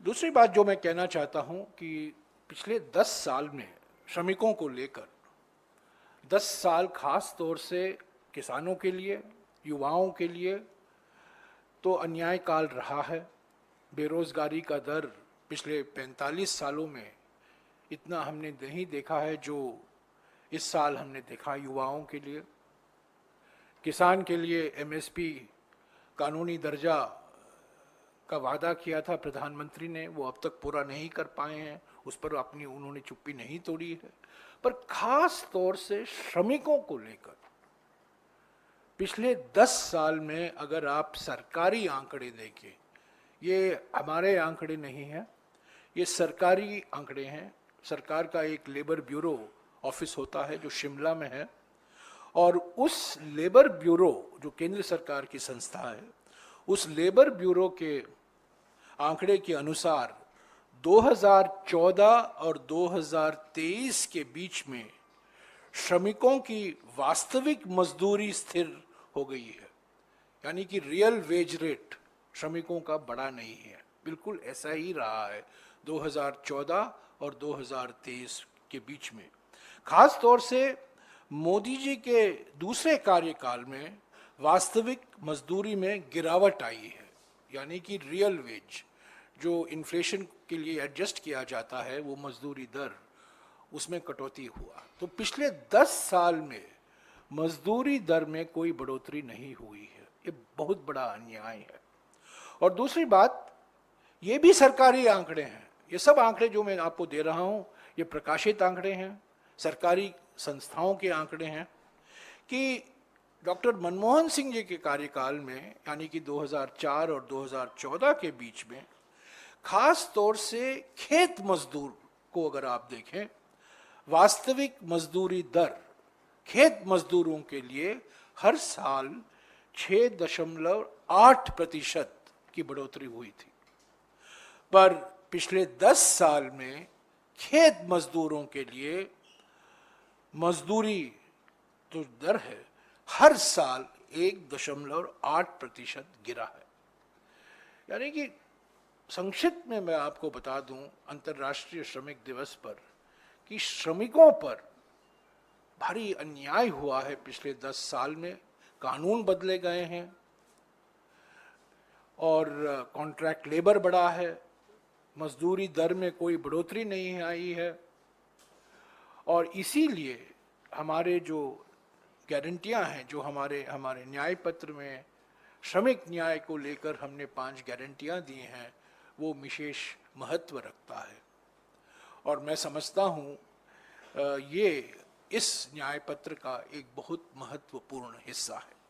दूसरी बात जो मैं कहना चाहता हूं कि पिछले 10 साल में श्रमिकों को लेकर 10 साल खास तौर से किसानों के लिए, युवाओं के लिए तो अन्याय काल रहा है। बेरोजगारी का दर पिछले 45 सालों में इतना हमने नहीं देखा है जो इस साल हमने देखा युवाओं के लिए। किसान के लिए एमएसपी कानूनी दर्जा का वादा किया था प्रधानमंत्री ने, वो अब तक पूरा नहीं कर पाए हैं, उस पर अपनी उन्होंने चुप्पी नहीं तोड़ी है। पर खास तौर से श्रमिकों को लेकर पिछले 10 साल में अगर आप सरकारी आंकड़े देखें, ये हमारे आंकड़े नहीं हैं, ये सरकारी आंकड़े हैं। सरकार का एक लेबर ब्यूरो ऑफिस होता है जो शिमला में है, और उस लेबर ब्यूरो जो केंद्र सरकार की संस्था है, उस लेबर ब्यूरो के आंकड़े के अनुसार 2014 और 2023 के बीच में श्रमिकों की वास्तविक मजदूरी स्थिर हो गई है। यानी कि रियल वेज रेट श्रमिकों का बढ़ा नहीं है, बिल्कुल ऐसा ही रहा है 2014 और 2023 के बीच में। खास तौर से मोदी जी के दूसरे कार्यकाल में वास्तविक मजदूरी में गिरावट आई है। यानी कि रियल वेज जो इन्फ्लेशन के लिए एडजस्ट किया जाता है, वो मजदूरी दर, उसमें कटौती हुआ। तो पिछले 10 साल में मजदूरी दर में कोई बढ़ोतरी नहीं हुई है। ये बहुत बड़ा अन्याय है। और दूसरी बात, ये भी सरकारी आंकड़े हैं। ये सब आंकड़े जो मैं आपको दे रहा हूँ, ये प्रकाशित आंकड़े हैं, सरकारी संस्थाओं के आंकड़े हैं कि डॉक्टर मनमोहन सिंह जी के कार्यकाल में, यानी कि 2004 और 2014 के बीच में, खास तौर से खेत मजदूर को अगर आप देखें, वास्तविक मजदूरी दर खेत मजदूरों के लिए हर साल 6.8% की बढ़ोतरी हुई थी। पर पिछले 10 साल में खेत मजदूरों के लिए मजदूरी जो दर है हर साल 1.8% गिरा है। यानी कि संक्षिप्त में मैं आपको बता दूं अंतर्राष्ट्रीय श्रमिक दिवस पर कि श्रमिकों पर भारी अन्याय हुआ है पिछले 10 साल में। कानून बदले गए हैं और कॉन्ट्रैक्ट लेबर बढ़ा है, मजदूरी दर में कोई बढ़ोतरी नहीं आई है। और इसीलिए हमारे जो गारंटियां हैं, जो हमारे न्याय पत्र में श्रमिक न्याय को लेकर हमने 5 गारंटियां दी हैं, वो विशेष महत्व रखता है। और मैं समझता हूँ ये इस न्याय पत्र का एक बहुत महत्वपूर्ण हिस्सा है।